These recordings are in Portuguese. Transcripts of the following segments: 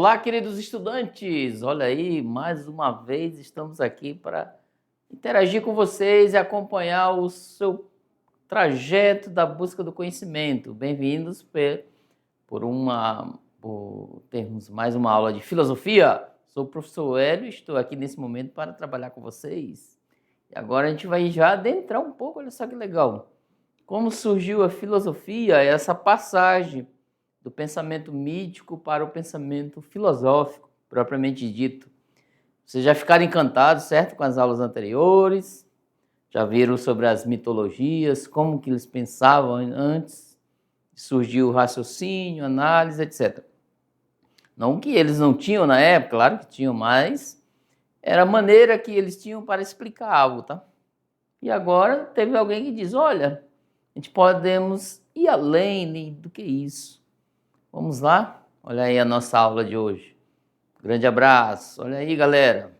Olá, queridos estudantes! Olha aí, mais uma vez estamos aqui para interagir com vocês e acompanhar o seu trajeto da busca do conhecimento. Bem-vindos por termos mais uma aula de filosofia. Sou o professor Hélio e estou aqui nesse momento para trabalhar com vocês. E agora a gente vai já adentrar um pouco, olha só que legal. Como surgiu a filosofia, essa passagem do pensamento mítico para o pensamento filosófico, propriamente dito. Vocês já ficaram encantados, certo, com as aulas anteriores? Já viram sobre as mitologias, como que eles pensavam antes de surgir o raciocínio, análise, etc. Não que eles não tinham na época, claro que tinham, mas era a maneira que eles tinham para explicar algo, tá? E agora teve alguém que diz, olha, a gente podemos ir além do que isso. Vamos lá? Olha aí a nossa aula de hoje. Grande abraço. Olha aí, galera.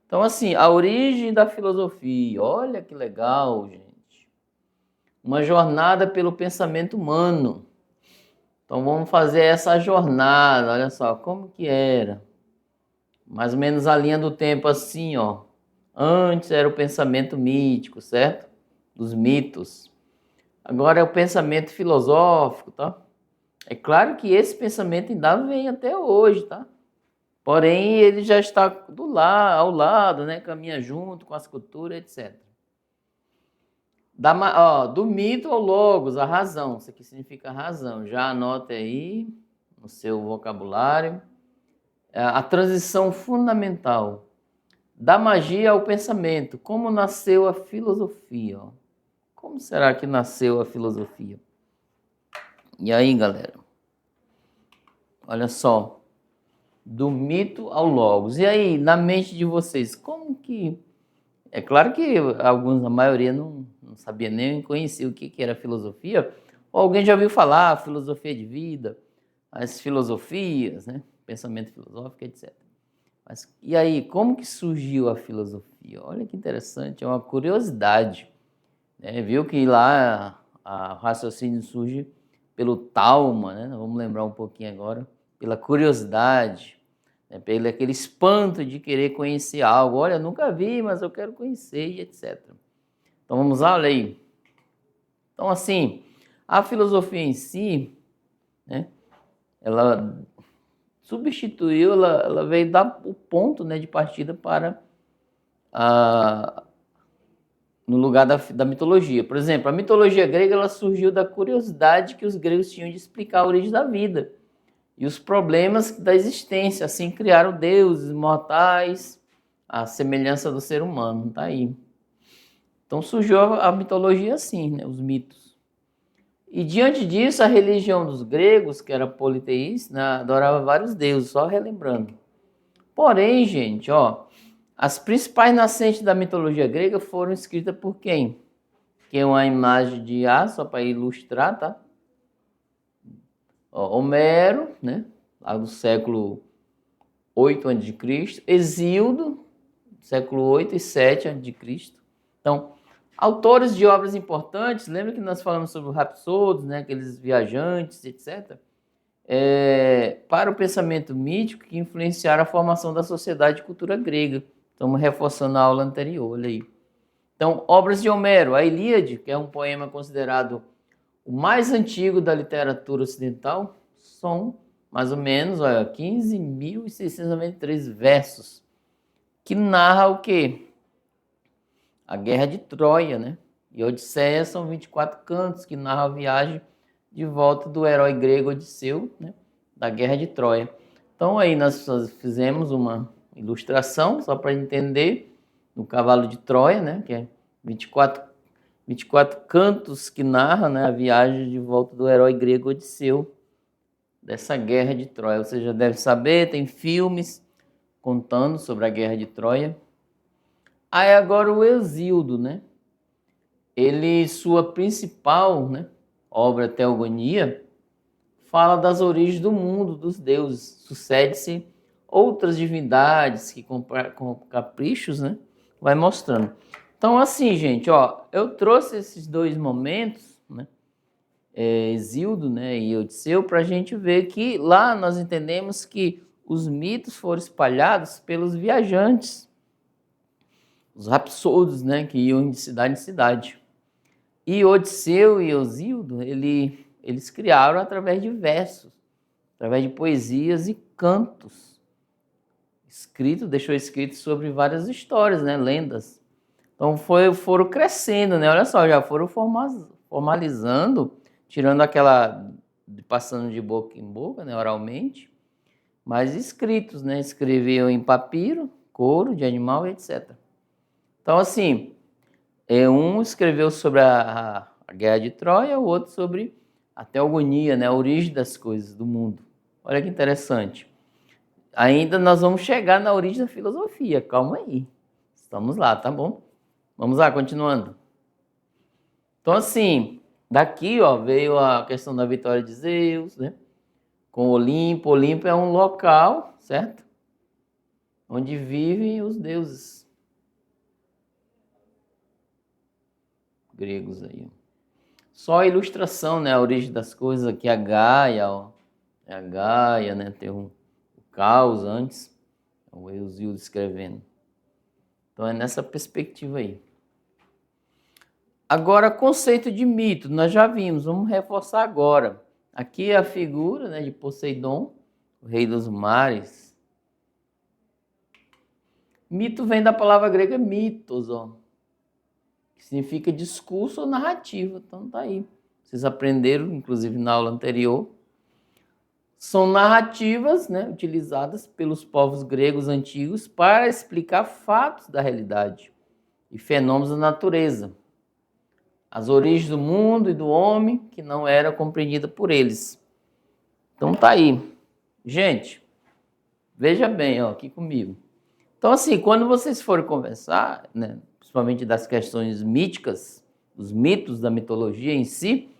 Então, assim, a origem da filosofia. Olha que legal, gente. Uma jornada pelo pensamento humano. Então, vamos fazer essa jornada. Olha só, como que era? Mais ou menos a linha do tempo assim, ó. Antes era o pensamento mítico, certo? Dos mitos. Agora é o pensamento filosófico, tá? É claro que esse pensamento ainda vem até hoje, tá? Porém, ele já está ao lado, né? Caminha junto com as culturas, etc. Do mito ao logos, a razão. Isso aqui significa razão. Já anote aí no seu vocabulário. A transição fundamental da magia ao pensamento. Como nasceu a filosofia? Ó. Como será que nasceu a filosofia? E aí, galera? Olha só. Do mito ao logos. E aí, na mente de vocês, como que... É claro que a maioria não sabia nem conhecia o que era filosofia. Ou alguém já ouviu falar filosofia de vida, as filosofias, né? Pensamento filosófico, etc. Mas, e aí, como que surgiu a filosofia? Olha que interessante, é uma curiosidade. Viu que lá o raciocínio surge pelo Talma, né? Vamos lembrar um pouquinho agora, pela curiosidade, pelo aquele espanto de querer conhecer algo. Olha, nunca vi, mas eu quero conhecer, e etc. Então vamos lá, olha aí. Então assim, a filosofia em si, né? Ela substituiu, ela veio dar o ponto, né, de partida para no lugar da mitologia. Por exemplo, a mitologia grega ela surgiu da curiosidade que os gregos tinham de explicar a origem da vida e os problemas da existência. Assim criaram deuses mortais, a semelhança do ser humano. Tá aí. Então surgiu a mitologia assim, né? Os mitos. E diante disso, a religião dos gregos, que era politeísta, né, adorava vários deuses, só relembrando. Porém, gente, ó, as principais nascentes da mitologia grega foram escritas por quem? Que é uma imagem de A, só para ilustrar, tá? Ó, Homero, né? Lá do século 8 a.C., Hesíodo, século 8 e 7 a.C. Então, autores de obras importantes, lembra que nós falamos sobre os rapsodos, né? Aqueles viajantes, etc., para o pensamento mítico que influenciaram a formação da sociedade e cultura grega. Estamos reforçando a aula anterior, olha aí. Então, obras de Homero, a Ilíade, que é um poema considerado o mais antigo da literatura ocidental, são mais ou menos 15.693 versos, que narra o quê? A Guerra de Troia, né? E Odisseia são 24 cantos, que narram a viagem de volta do herói grego Odisseu, né? Da Guerra de Troia. Então aí nós fizemos uma ilustração, só para entender, no cavalo de Troia, né? Que é 24 cantos que narra, né, a viagem de volta do herói grego Odisseu, dessa Guerra de Troia. Você já deve saber, tem filmes contando sobre a Guerra de Troia. Aí agora o Hesíodo, né? Sua principal, né, obra Teogonia, fala das origens do mundo, dos deuses. Sucede-se outras divindades que com caprichos, né, vai mostrando. Então assim, gente, ó, eu trouxe esses dois momentos, né, Hesíodo, né, e Odisseu, para a gente ver que lá nós entendemos que os mitos foram espalhados pelos viajantes, os rapsodos, né, que iam de cidade em cidade. E Odisseu e Hesíodo, eles criaram através de versos, através de poesias e cantos, deixou escrito sobre várias histórias, né, lendas. Então foram crescendo, né? Olha só, já foram formalizando, tirando aquela passando de boca em boca, né, oralmente, mas escritos, né? Escreviam em papiro, couro de animal, etc. Então, assim, um escreveu sobre a Guerra de Troia, o outro sobre a teogonia, né? A origem das coisas do mundo. Olha que interessante. Ainda nós vamos chegar na origem da filosofia, calma aí. Estamos lá, tá bom? Vamos lá, continuando. Então, assim, daqui, ó, veio a questão da vitória de Zeus, né? Com Olimpo. Olimpo é um local, certo? Onde vivem os deuses gregos aí. Só a ilustração, né? A origem das coisas aqui, a Gaia, ó. É a Gaia, né? Tem o caos antes. O Hesíodo escrevendo. Então é nessa perspectiva aí. Agora, conceito de mito, nós já vimos, vamos reforçar agora. Aqui é a figura, né, de Poseidon, o rei dos mares. Mito vem da palavra grega mitos, ó, que significa discurso ou narrativa. Então tá aí. Vocês aprenderam, inclusive na aula anterior. São narrativas, né, utilizadas pelos povos gregos antigos para explicar fatos da realidade e fenômenos da natureza. As origens do mundo e do homem que não era compreendida por eles. Então tá aí. Gente, veja bem, ó, aqui comigo. Então assim, quando vocês forem conversar, né, principalmente das questões míticas, os mitos da mitologia em si,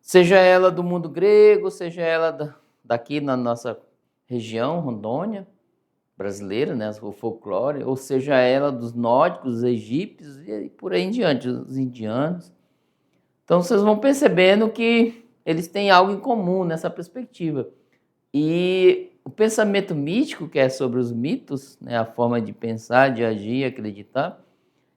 seja ela do mundo grego, seja ela daqui na nossa região, Rondônia, brasileira, né, o folclore, ou seja ela dos nórdicos, dos egípcios e por aí em diante, os indianos. Então vocês vão percebendo que eles têm algo em comum nessa perspectiva. E o pensamento mítico, que é sobre os mitos, né, a forma de pensar, de agir, acreditar,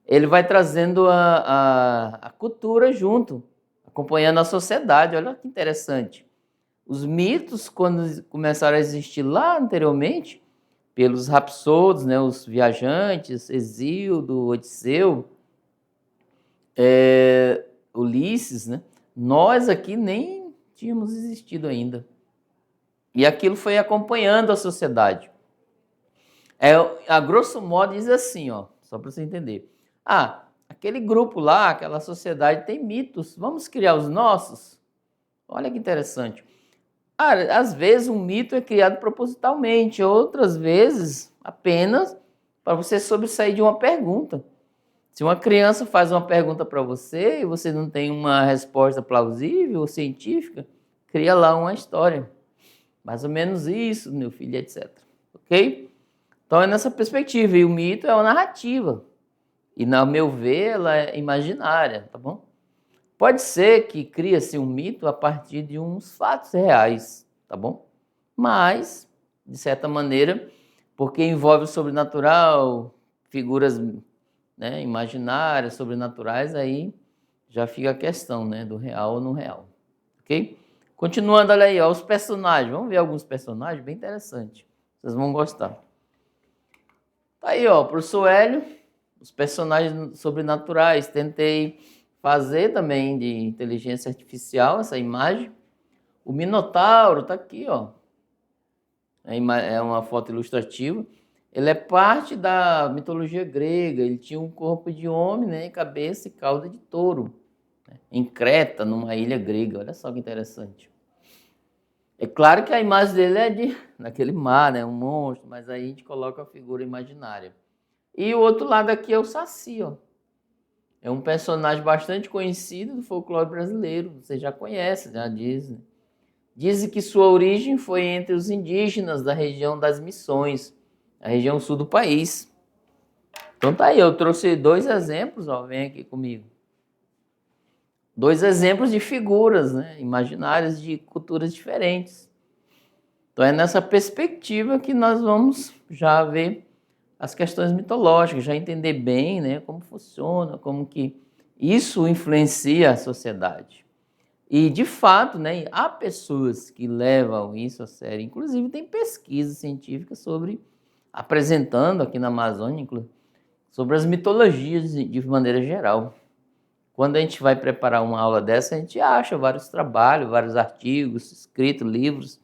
ele vai trazendo a cultura junto, acompanhando a sociedade. Olha que interessante. Os mitos, quando começaram a existir lá anteriormente, pelos rapsodos, né, os viajantes, Hesíodo, Odisseu, Ulisses, né, nós aqui nem tínhamos existido ainda. E aquilo foi acompanhando a sociedade. A grosso modo diz assim, ó, só para você entender. Aquele grupo lá, aquela sociedade tem mitos, vamos criar os nossos? Olha que interessante. Às vezes um mito é criado propositalmente, outras vezes apenas para você sobressair de uma pergunta. Se uma criança faz uma pergunta para você e você não tem uma resposta plausível ou científica, cria lá uma história. Mais ou menos isso, meu filho, etc. Ok? Então é nessa perspectiva. E o mito é uma narrativa. E, no meu ver, ela é imaginária, tá bom? Pode ser que cria-se um mito a partir de uns fatos reais, tá bom? Mas, de certa maneira, porque envolve o sobrenatural, figuras, né, imaginárias, sobrenaturais, aí já fica a questão, né, do real ou não real, ok? Continuando, olha aí, ó, os personagens. Vamos ver alguns personagens bem interessantes. Vocês vão gostar. Tá aí, ó, professor Hélio, os personagens sobrenaturais. Tentei fazer também de inteligência artificial essa imagem. O Minotauro tá aqui, ó. É uma foto ilustrativa. Ele é parte da mitologia grega. Ele tinha um corpo de homem, né, cabeça e cauda de touro, né, em Creta, numa ilha grega. Olha só que interessante. É claro que a imagem dele é naquele mar, né, um monstro, mas aí a gente coloca a figura imaginária. E o outro lado aqui é o Saci, ó. É um personagem bastante conhecido do folclore brasileiro. Você já conhece, já dizem. Dizem que sua origem foi entre os indígenas da região das Missões, a região sul do país. Então tá aí, eu trouxe 2 exemplos, ó, vem aqui comigo. dois exemplos de figuras, né, imaginárias de culturas diferentes. Então é nessa perspectiva que nós vamos já ver as questões mitológicas, já entender bem, né, como funciona, como que isso influencia a sociedade. E, de fato, né, há pessoas que levam isso a sério. Inclusive, tem pesquisas científicas apresentando aqui na Amazônia, sobre as mitologias de maneira geral. Quando a gente vai preparar uma aula dessa, a gente acha vários trabalhos, vários artigos escritos, livros.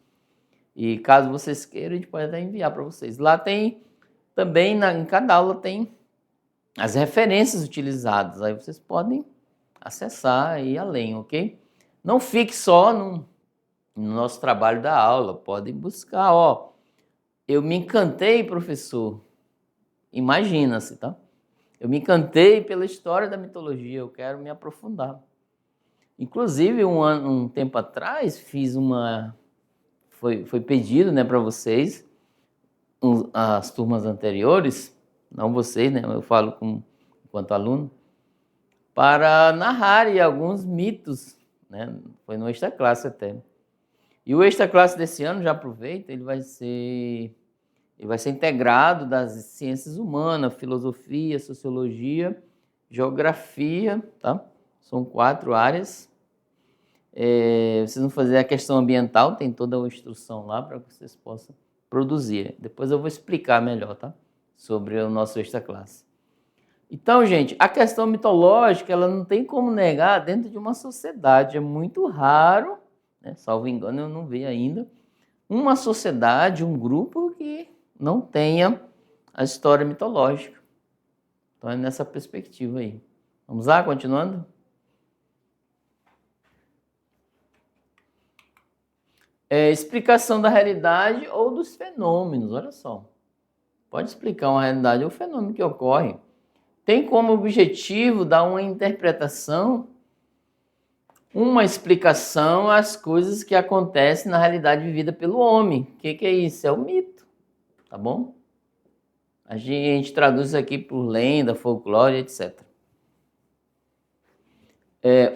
E caso vocês queiram, a gente pode até enviar para vocês. Lá tem também, em cada aula tem as referências utilizadas. Aí vocês podem acessar e ir além, ok? Não fique só no nosso trabalho da aula. Podem buscar, ó. Eu me encantei, professor. Imagina-se, tá? Eu me encantei pela história da mitologia. Eu quero me aprofundar. Inclusive, um tempo atrás, foi pedido, né, para vocês, as turmas anteriores, não vocês, né, eu falo enquanto aluno, para narrarem alguns mitos, né, foi no extra classe até. E o extra classe desse ano, já aproveita, ele vai ser integrado das ciências humanas, filosofia, sociologia, geografia, tá? São 4 áreas. Vocês vão fazer a questão ambiental, tem toda a instrução lá para que vocês possam produzir. Depois eu vou explicar melhor, tá? Sobre o nosso extra classe. Então, gente, a questão mitológica, ela não tem como negar dentro de uma sociedade. É muito raro, né? Salvo engano, eu não vi ainda, uma sociedade, um grupo que não tenha a história mitológica. Então, é nessa perspectiva aí. Vamos lá, continuando? Explicação da realidade ou dos fenômenos, olha só. Pode explicar uma realidade ou fenômeno que ocorre. Tem como objetivo dar uma interpretação, uma explicação às coisas que acontecem na realidade vivida pelo homem. O que é isso? É o mito, tá bom? A gente traduz isso aqui por lenda, folclore, etc.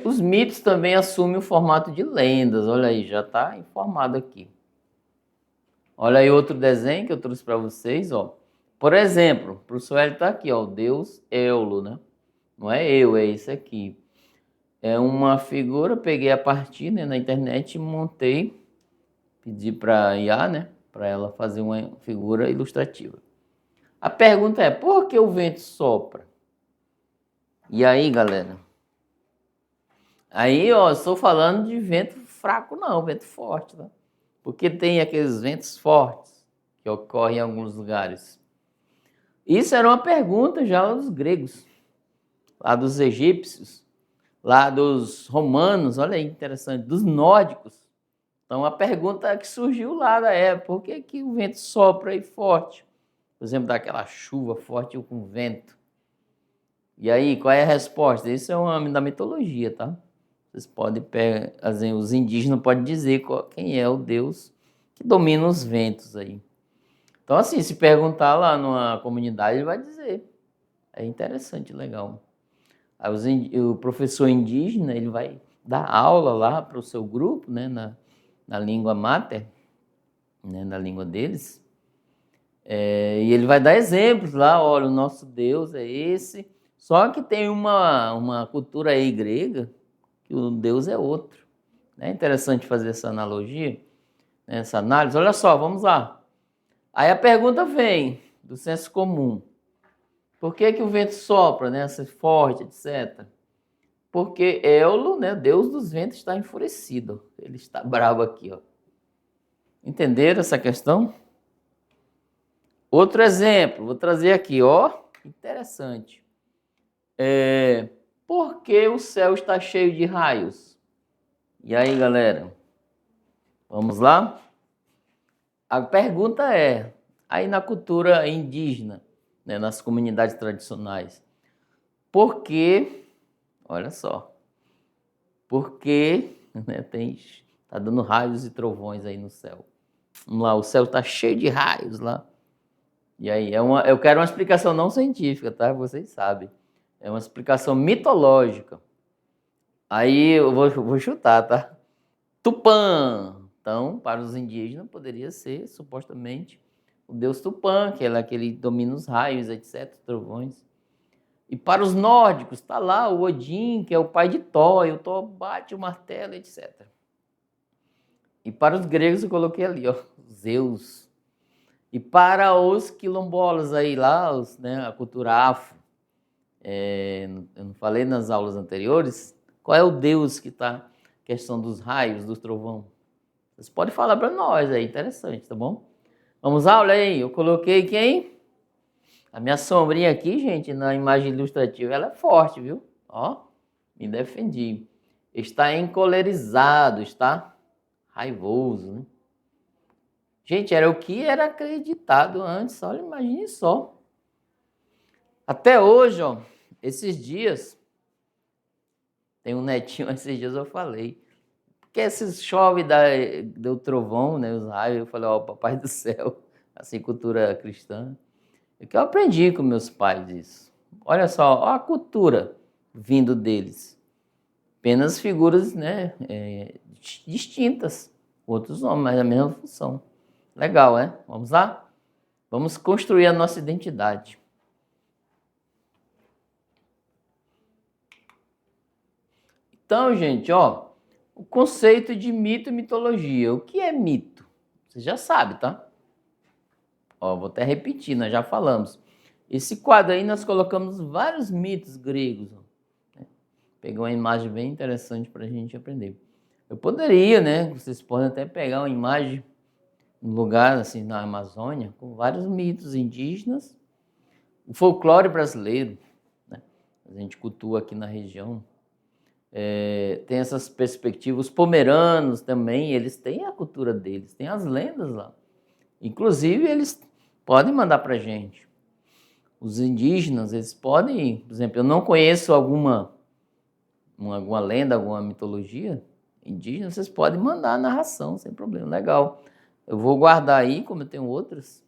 Os mitos também assumem o formato de lendas. Olha aí, já está informado aqui. Olha aí outro desenho que eu trouxe para vocês, ó. Por exemplo, o professor Hélio está aqui, ó, o deus Éolo, né? Não é eu, é esse aqui. É uma figura, peguei a partir, né, na internet e montei, pedi para a IA, né, para ela fazer uma figura ilustrativa. A pergunta é, por que o vento sopra? E aí, galera? Aí, ó, estou falando de vento fraco não, vento forte, tá? Porque tem aqueles ventos fortes que ocorrem em alguns lugares. Isso era uma pergunta já dos gregos, lá dos egípcios, lá dos romanos, olha aí, interessante, dos nórdicos. Então, a pergunta que surgiu lá é, por que o vento sopra aí forte? Por exemplo, daquela chuva forte com vento. E aí, qual é a resposta? Isso é um âmbito da mitologia, tá? Vocês podem pegar, assim, os indígenas podem dizer quem é o deus que domina os ventos aí. Então, assim, se perguntar lá numa comunidade, ele vai dizer. É interessante, legal. Aí o professor indígena, ele vai dar aula lá para o seu grupo, né, na língua mater, né, na língua deles. E ele vai dar exemplos lá, olha, o nosso Deus é esse. Só que tem uma cultura aí grega que o Deus é outro. É interessante fazer essa analogia, né, essa análise. Olha só, vamos lá. Aí a pergunta vem do senso comum. Por que o vento sopra, né, assim, forte, etc.? Porque Éolo, né, Deus dos ventos, está enfurecido. Ele está bravo aqui, ó. Entenderam essa questão? Outro exemplo, vou trazer aqui, ó. Interessante. Por que o céu está cheio de raios? E aí, galera? Vamos lá? A pergunta é, aí na cultura indígena, né, nas comunidades tradicionais, por que, olha só, por que, né, tá dando raios e trovões aí no céu? Vamos lá, o céu está cheio de raios lá. E aí, eu quero uma explicação não científica, tá? Vocês sabem. É uma explicação mitológica. Aí eu vou chutar, tá? Tupã. Então, para os indígenas, poderia ser, supostamente, o deus Tupã, que é aquele que domina os raios, etc., trovões. E para os nórdicos, está lá o Odin, que é o pai de Thor, e o Thor bate o martelo, etc. E para os gregos, eu coloquei ali, ó, Zeus. E para os quilombolas aí lá, né, a cultura afro, eu não falei nas aulas anteriores, qual é o deus que está questão dos raios, dos trovão? Vocês podem falar para nós aí, interessante, tá bom? Vamos lá, olha aí, eu coloquei quem? A minha sombrinha aqui, gente, na imagem ilustrativa, ela é forte, viu? Ó, me defendi. Está encolerizado, está raivoso, né? Gente, era o que era acreditado antes, olha, imagine só. Até hoje, ó, esses dias, tem um netinho, esses dias eu falei, porque esses chove do trovão, né, os raios, eu falei, ó, papai do céu, assim, cultura cristã. É que eu aprendi com meus pais isso. Olha só, ó a cultura vindo deles. Apenas figuras, né, distintas, outros nomes, mas a mesma função. Legal, é? Vamos lá? Vamos construir a nossa identidade. Então, gente, ó, o conceito de mito e mitologia. O que é mito? Você já sabe, tá? Ó, vou até repetir, nós já falamos. Esse quadro aí nós colocamos vários mitos gregos. Ó. Pegou uma imagem bem interessante para a gente aprender. Eu poderia, né? Vocês podem até pegar uma imagem num lugar assim na Amazônia com vários mitos indígenas, o folclore brasileiro, né? A gente cultua aqui na região. Tem essas perspectivas. Os pomeranos também, eles têm a cultura deles, têm as lendas lá. Inclusive, eles podem mandar para a gente. Os indígenas, eles podem, por exemplo, eu não conheço alguma lenda, alguma mitologia indígena, vocês podem mandar a narração, sem problema, legal. Eu vou guardar aí, como eu tenho outras,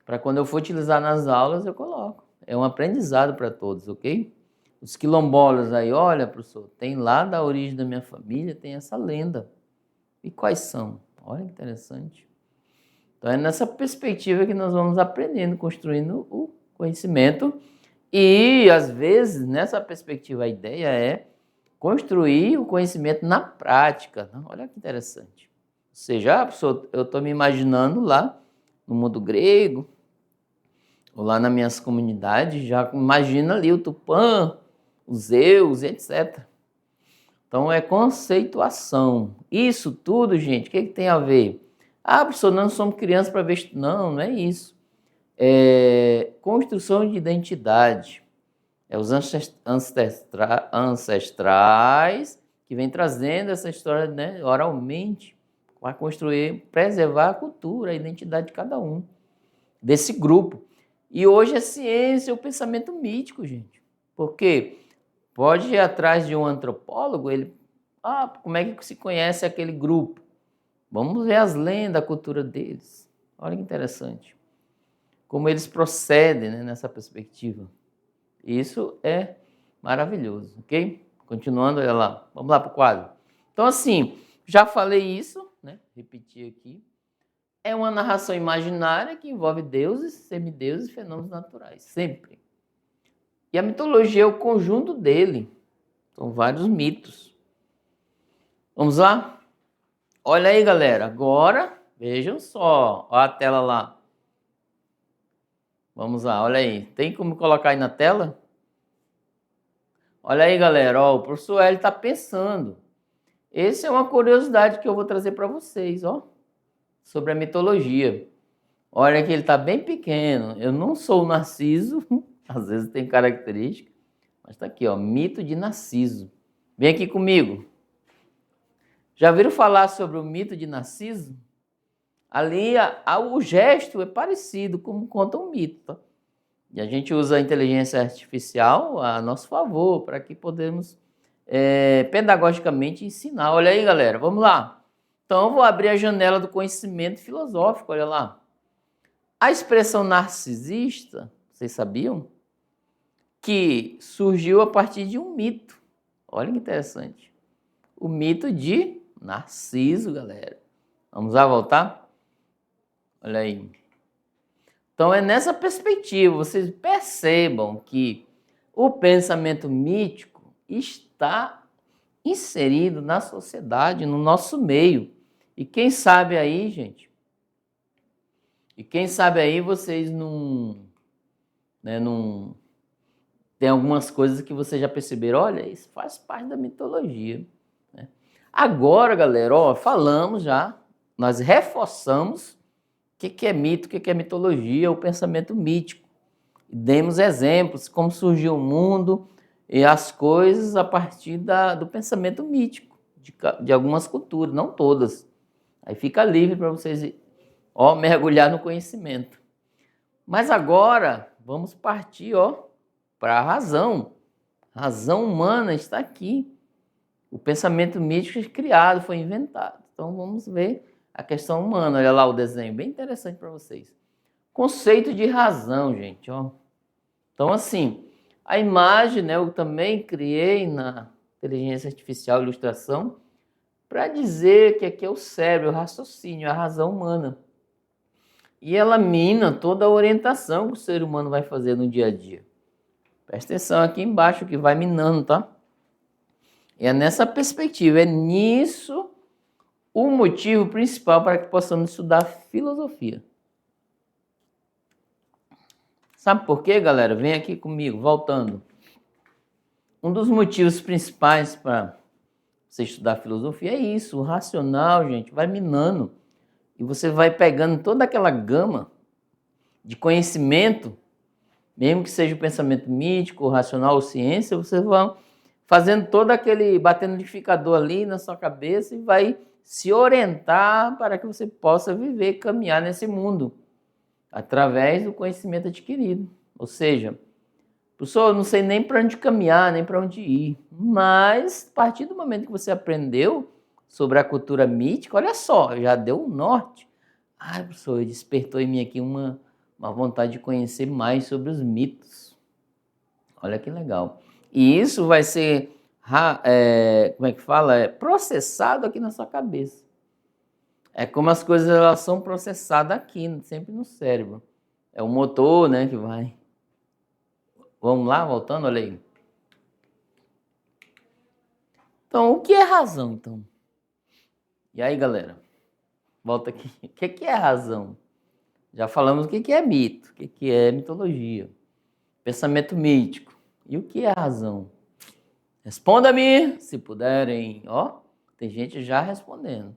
para quando eu for utilizar nas aulas, eu coloco. É um aprendizado para todos, ok? Os quilombolas aí, olha, professor, tem lá da origem da minha família, tem essa lenda. E quais são? Olha que interessante. Então é nessa perspectiva que nós vamos aprendendo, construindo o conhecimento. E, às vezes, nessa perspectiva, a ideia é construir o conhecimento na prática. Olha que interessante. Ou seja, professor, eu estou me imaginando lá no mundo grego, ou lá nas minhas comunidades, já imagina ali o Tupã, os Zeus, etc. Então é conceituação. Isso tudo, gente, o que tem a ver? Ah, professor, nós não somos crianças para ver. Não, não é isso. É construção de identidade. É os ancestrais que vêm trazendo essa história, né, oralmente para construir, preservar a cultura, a identidade de cada um, desse grupo. E hoje a ciência é o pensamento mítico, gente. Porque pode ir atrás de um antropólogo, como é que se conhece aquele grupo? Vamos ver as lendas, a cultura deles. Olha que interessante. Como eles procedem, né, nessa perspectiva. Isso é maravilhoso, ok? Continuando, olha lá. Vamos lá para o quadro. Então, assim, já falei isso, né? Repetir aqui. É uma narração imaginária que envolve deuses, semideuses e fenômenos naturais, sempre. E a mitologia é o conjunto dele. São vários mitos. Vamos lá? Olha aí, galera. Agora, vejam só. Olha a tela lá. Vamos lá, olha aí. Tem como colocar aí na tela? Olha aí, galera. Ó, o professor Hélio está pensando. Essa é uma curiosidade que eu vou trazer para vocês, ó, sobre a mitologia. Olha que ele está bem pequeno. Eu não sou o Narciso, às vezes tem característica, mas está aqui, ó, mito de Narciso. Vem aqui comigo. Já viram falar sobre o mito de Narciso? Ali o gesto é parecido, como conta um mito. Tá? E a gente usa a inteligência artificial a nosso favor, para que podemos pedagogicamente ensinar. Olha aí, galera, vamos lá. Então, eu vou abrir a janela do conhecimento filosófico, olha lá. A expressão narcisista, vocês sabiam? Que surgiu a partir de um mito. Olha que interessante. O mito de Narciso, galera. Vamos lá voltar? Olha aí. Então é nessa perspectiva, vocês percebam que o pensamento mítico está inserido na sociedade, no nosso meio. E quem sabe aí, gente, vocês não tem algumas coisas que vocês já perceberam, olha, isso faz parte da mitologia, né? Agora, galera, ó, falamos já, nós reforçamos o que é mito, o que é mitologia, o pensamento mítico. Demos exemplos, como surgiu o mundo e as coisas a partir do pensamento mítico, de algumas culturas, não todas. Aí fica livre para vocês mergulhar no conhecimento. Mas agora, vamos partir para a razão. A razão humana está aqui. O pensamento mítico é criado, foi inventado. Então vamos ver a questão humana. Olha lá o desenho, bem interessante para vocês. Conceito de razão, gente. Então, assim, a imagem, né, eu também criei na inteligência artificial ilustração para dizer que aqui é o cérebro, o raciocínio, a razão humana. E ela mina toda a orientação que o ser humano vai fazer no dia a dia. Presta atenção aqui embaixo que vai minando, tá? E é nessa perspectiva, é nisso o motivo principal para que possamos estudar filosofia. Sabe por quê, galera? Vem aqui comigo, voltando. Um dos motivos principais para você estudar filosofia é isso, o racional, gente, vai minando. E você vai pegando toda aquela gama de conhecimento, mesmo que seja o pensamento mítico, o racional ou ciência, você vai fazendo todo aquele, batendo liquidificador ali na sua cabeça e vai se orientar para que você possa viver, caminhar nesse mundo, através do conhecimento adquirido. Ou seja, professor, eu não sei nem para onde caminhar, nem para onde ir, mas a partir do momento que você aprendeu sobre a cultura mítica, olha só, já deu um norte. Ai, professor, despertou em mim aqui uma vontade de conhecer mais sobre os mitos. Olha que legal. E isso vai ser, como é que fala? Processado aqui na sua cabeça. É como as coisas elas são processadas aqui, sempre no cérebro. É o motor, né, que vai. Vamos lá, voltando, olha aí. Então, o que é razão, então? E aí, galera? Volta aqui. O que é razão? Já falamos o que é mito, o que é mitologia, pensamento mítico. E o que é razão? Responda-me, se puderem. Tem gente já respondendo.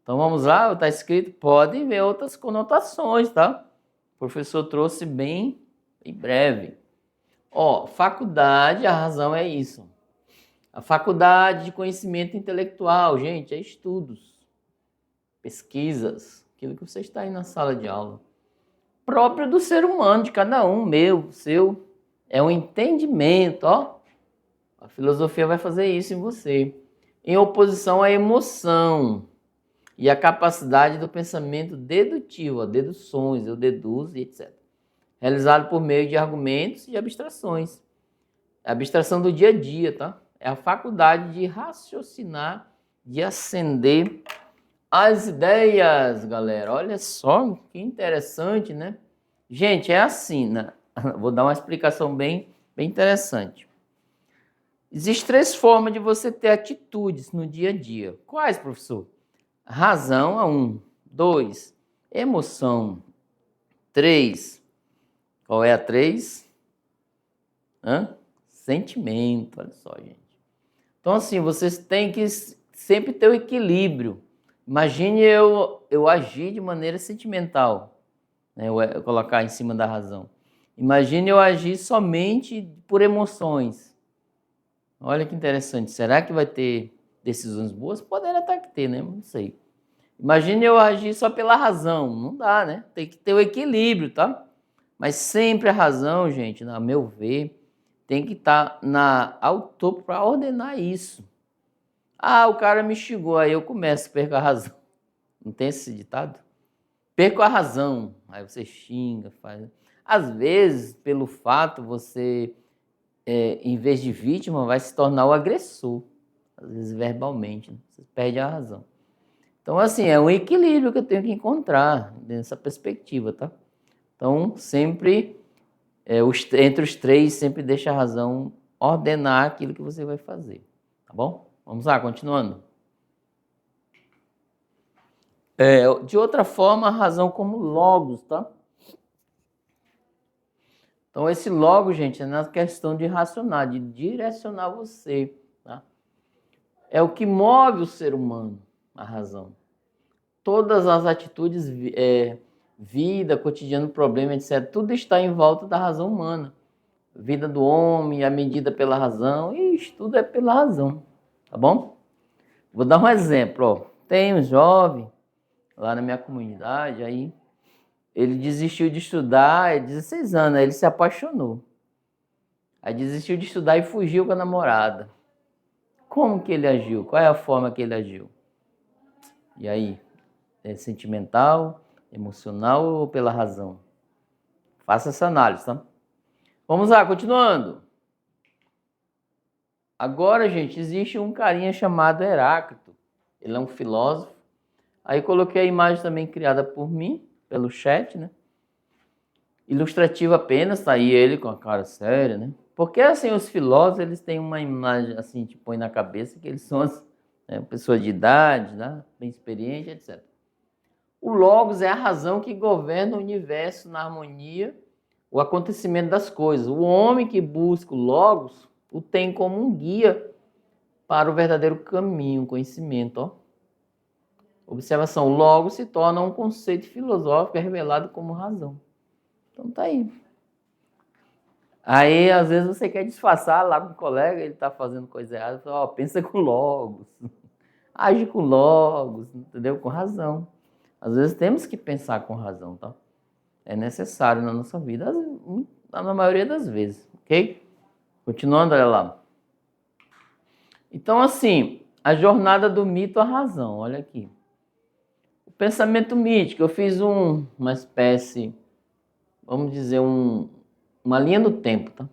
Então vamos lá, está escrito, pode ver outras conotações, tá? O professor trouxe bem em breve. Faculdade, a razão é isso. A faculdade de conhecimento intelectual, gente, é estudos, pesquisas, aquilo que você está aí na sala de aula. Próprio do ser humano, de cada um, meu, seu. É um entendimento, A filosofia vai fazer isso em você. Em oposição à emoção e à capacidade do pensamento dedutivo, deduções, eu deduzo e etc. Realizado por meio de argumentos e abstrações. A abstração do dia a dia, tá? É a faculdade de raciocinar, de acender as ideias, galera. Olha só que interessante, né? Gente, é assim, né? Vou dar uma explicação bem interessante. Existem 3 formas de você ter atitudes no dia a dia. Quais, professor? Razão, 1. 2. Emoção. 3. Qual é a 3? Sentimento, olha só, gente. Então, assim, vocês têm que sempre ter o equilíbrio. Imagine eu agir de maneira sentimental, né? Eu colocar em cima da razão. Imagine eu agir somente por emoções. Olha que interessante. Será que vai ter decisões boas? Poderia até ter, né? Não sei. Imagine eu agir só pela razão. Não dá, né? Tem que ter o equilíbrio, tá? Mas sempre a razão, gente, a meu ver, tem que estar ao topo para ordenar isso. O cara me xingou, aí eu começo, perco a razão. Não tem esse ditado? Perco a razão, aí você xinga, faz. Às vezes, pelo fato, você em vez de vítima, vai se tornar o agressor, às vezes verbalmente, né? Você perde a razão. Então, assim, é um equilíbrio que eu tenho que encontrar nessa perspectiva, tá? Então, sempre, entre os três, sempre deixa a razão ordenar aquilo que você vai fazer, tá bom? Vamos lá, continuando. De outra forma, a razão como logos, tá? Então, esse logo, gente, é na questão de racionar, de direcionar você, tá? É o que move o ser humano, a razão. Todas as atitudes, vida, cotidiano, problema, etc., tudo está em volta da razão humana. Vida do homem, a medida pela razão, isso tudo é pela razão, tá bom? Vou dar um exemplo, ó. Tem um jovem lá na minha comunidade, aí ele desistiu de estudar, 16 anos, aí ele se apaixonou. Aí desistiu de estudar e fugiu com a namorada. Como que ele agiu? Qual é a forma que ele agiu? E aí? É sentimental, emocional ou pela razão? Faça essa análise, tá? Vamos lá, continuando. Agora, gente, existe um carinha chamado Heráclito. Ele é um filósofo. Aí coloquei a imagem também criada por mim, pelo chat, né? Ilustrativo apenas, tá aí ele com a cara séria, né? Porque assim, os filósofos, eles têm uma imagem assim, te põe na cabeça que eles são pessoas de idade, né? Bem experiente, etc. O logos é a razão que governa o universo na harmonia, o acontecimento das coisas. O homem que busca o logos o tem como um guia para o verdadeiro caminho, o conhecimento, ó. Observação, o logos se torna um conceito filosófico revelado como razão. Então tá aí. Aí, às vezes, você quer disfarçar lá com o colega, ele está fazendo coisa errada, fala, ó, pensa com logos, age com logos, entendeu? Com razão. Às vezes temos que pensar com razão, tá? É necessário na nossa vida, na maioria das vezes, ok? Continuando, olha lá. Então, assim, a jornada do mito à razão, olha aqui. O pensamento mítico, eu fiz uma espécie, vamos dizer, uma linha do tempo, tá?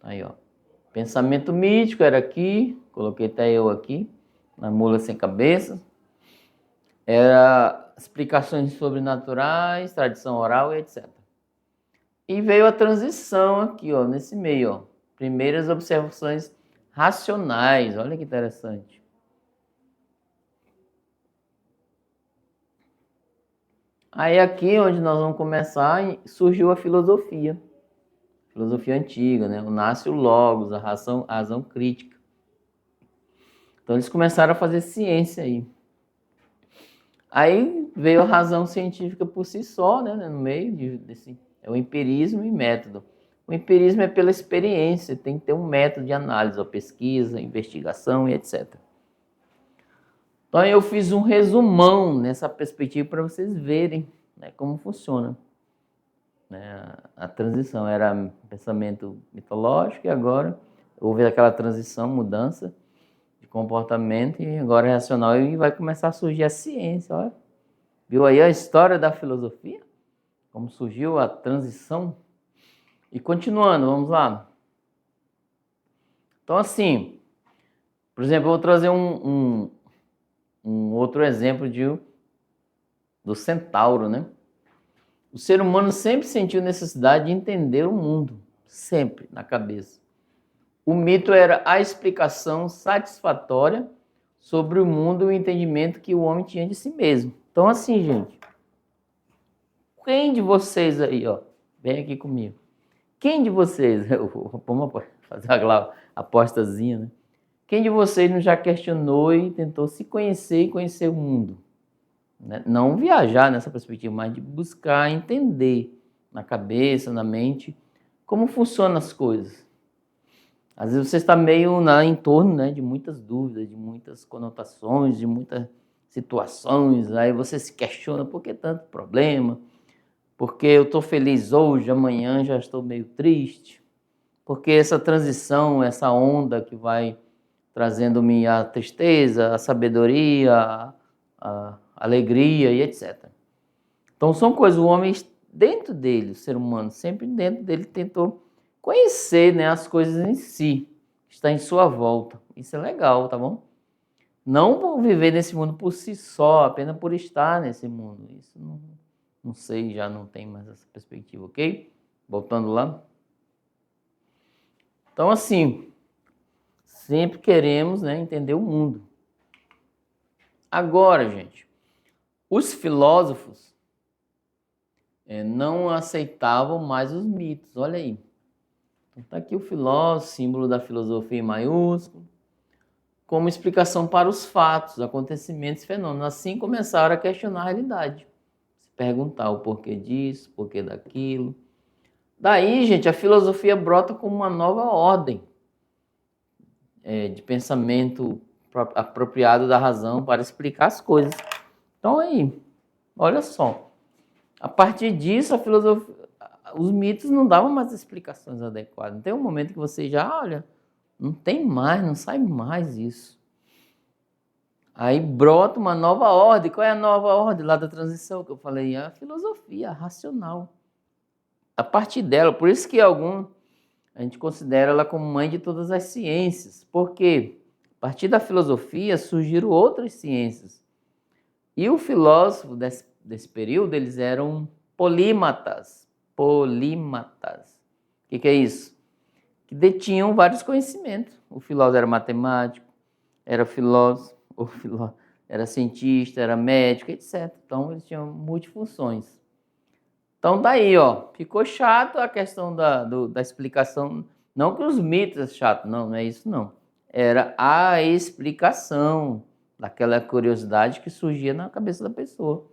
Aí, ó. Pensamento mítico era aqui, coloquei até eu aqui, na mula sem cabeça. Era explicações sobrenaturais, tradição oral e etc. E veio a transição aqui, ó, nesse meio, ó. Primeiras observações racionais, olha que interessante. Aí aqui, onde nós vamos começar, surgiu a filosofia antiga, né? Nasce o logos, a razão crítica. Então eles começaram a fazer ciência aí. Aí veio a razão científica por si só, né? No meio desse, é o empirismo e método. O empirismo é pela experiência, tem que ter um método de análise, a pesquisa, investigação e etc. Então eu fiz um resumão nessa perspectiva para vocês verem, né, como funciona. A transição era pensamento mitológico e agora houve aquela transição, mudança de comportamento e agora é racional e vai começar a surgir a ciência. Olha. Viu aí a história da filosofia? Como surgiu a transição? E continuando, vamos lá. Então assim, por exemplo, eu vou trazer um outro exemplo do centauro, né? O ser humano sempre sentiu necessidade de entender o mundo, sempre na cabeça. O mito era a explicação satisfatória sobre o mundo e o entendimento que o homem tinha de si mesmo. Então, assim, gente, quem de vocês aí, ó, vem aqui comigo. Quem de vocês, vamos fazer aquela apostazinha, né? Quem de vocês não já questionou e tentou se conhecer e conhecer o mundo? Né? Não viajar nessa perspectiva, mas de buscar entender na cabeça, na mente, como funcionam as coisas. Às vezes você está meio em torno, né, de muitas dúvidas, de muitas conotações, de muitas situações, aí você se questiona por que tanto problema, porque eu estou feliz hoje, amanhã já estou meio triste, porque essa transição, essa onda que vai trazendo-me a tristeza, a sabedoria, a alegria e etc. Então são coisas, o homem dentro dele, o ser humano, sempre dentro dele tentou conhecer, né, as coisas em si, que está em sua volta. Isso é legal, tá bom? Não por viver nesse mundo por si só, apenas por estar nesse mundo. Isso não sei, já não tem mais essa perspectiva, ok? Voltando lá. Então, assim, sempre queremos, né, entender o mundo. Agora, gente, os filósofos não aceitavam mais os mitos. Olha aí. Então, tá aqui o filósofo, símbolo da filosofia em maiúsculo, como explicação para os fatos, acontecimentos e fenômenos. Assim começaram a questionar a realidade. Se perguntar o porquê disso, o porquê daquilo. Daí, gente, a filosofia brota como uma nova ordem de pensamento apropriado da razão para explicar as coisas. Então aí, olha só. A partir disso, a filosofia, os mitos não davam mais explicações adequadas. Tem um momento que você já, olha, não tem mais, não sai mais isso. Aí brota uma nova ordem. Qual é a nova ordem lá da transição que eu falei? A filosofia racional. A partir dela, por isso que a gente considera ela como mãe de todas as ciências. Por quê? A partir da filosofia surgiram outras ciências. E o filósofo desse período, eles eram polímatas. Polímatas. O que é isso? Que detinham vários conhecimentos. O filósofo era matemático, era filósofo, era cientista, era médico, etc. Então, eles tinham multifunções. Então, daí, ó, ficou chato a questão da explicação. Não que os mitos é chato, não é isso, não. Era a explicação daquela curiosidade que surgia na cabeça da pessoa.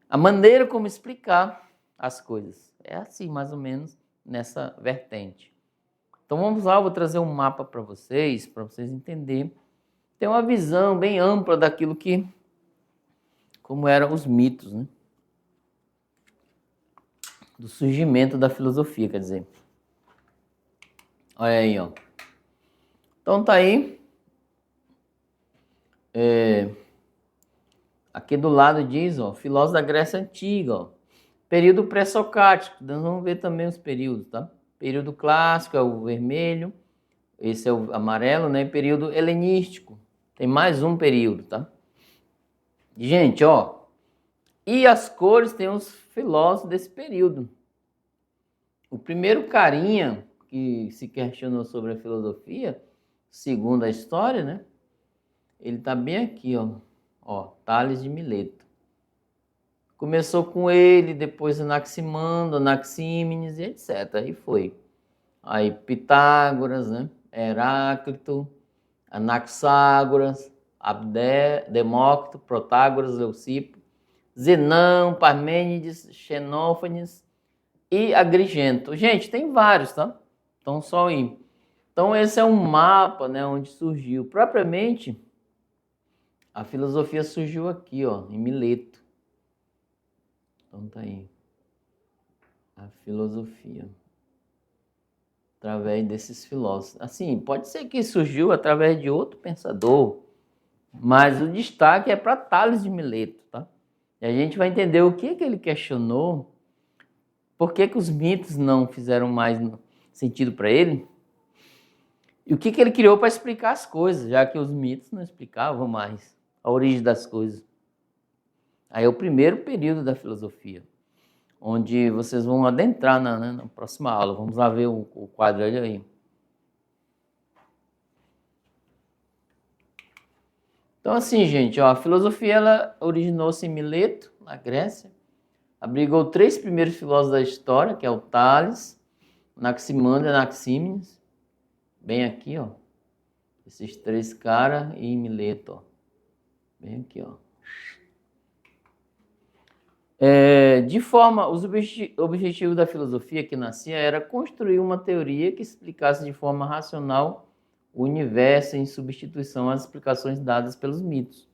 A maneira como explicar as coisas. É assim, mais ou menos, nessa vertente. Então, vamos lá, eu vou trazer um mapa para vocês entenderem. Tem uma visão bem ampla daquilo como eram os mitos, né? Do surgimento da filosofia, quer dizer. Olha aí, ó. Então tá aí. Aqui do lado diz, ó, filósofo da Grécia Antiga, ó. Período pré-socrático, nós vamos ver também os períodos, tá? Período clássico é o vermelho, esse é o amarelo, né? Período helenístico, tem mais um período, tá? Gente, ó, e as cores tem os filósofos desse período. O primeiro carinha que se questionou sobre a filosofia, segundo a história, né? Ele tá bem aqui, ó, Tales de Mileto. Começou com ele, depois Anaximandro, Anaxímenes e etc. Aí foi. Aí Pitágoras, né? Heráclito, Anaxágoras, Demócrito, Protágoras, Leucipo, Zenão, Parmênides, Xenófanes e Agrigento. Gente, tem vários, tá? Então, só aí. Então, esse é um mapa, né, onde surgiu. Propriamente, a filosofia surgiu aqui, ó, em Mileto. Então, tá aí. A filosofia. Através desses filósofos. Assim, pode ser que surgiu através de outro pensador, mas o destaque é para Tales de Mileto, tá? E a gente vai entender o que ele questionou, por que os mitos não fizeram mais sentido para ele, e o que ele criou para explicar as coisas, já que os mitos não explicavam mais a origem das coisas. Aí é o primeiro período da filosofia, onde vocês vão adentrar na próxima aula. Vamos lá ver o quadro aí. Então, assim, gente, ó, a filosofia ela originou-se em Mileto, na Grécia. Abrigou 3 primeiros filósofos da história, que é o Tales, Anaximandro e Anaxímenes. Bem aqui, ó. Esses 3 caras e Mileto, ó. Bem aqui, ó. Os objetivos da filosofia que nascia era construir uma teoria que explicasse de forma racional o universo em substituição às explicações dadas pelos mitos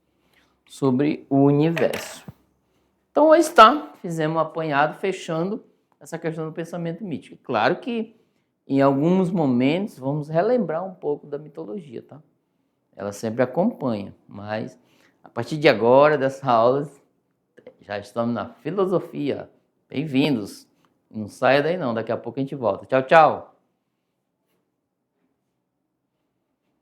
sobre o universo. Então, aí está, fizemos um apanhado fechando essa questão do pensamento mítico. Claro que em alguns momentos vamos relembrar um pouco da mitologia, tá? Ela sempre acompanha, mas a partir de agora, dessas aulas, já estamos na filosofia. Bem-vindos! Não saia daí não, daqui a pouco a gente volta. Tchau, tchau!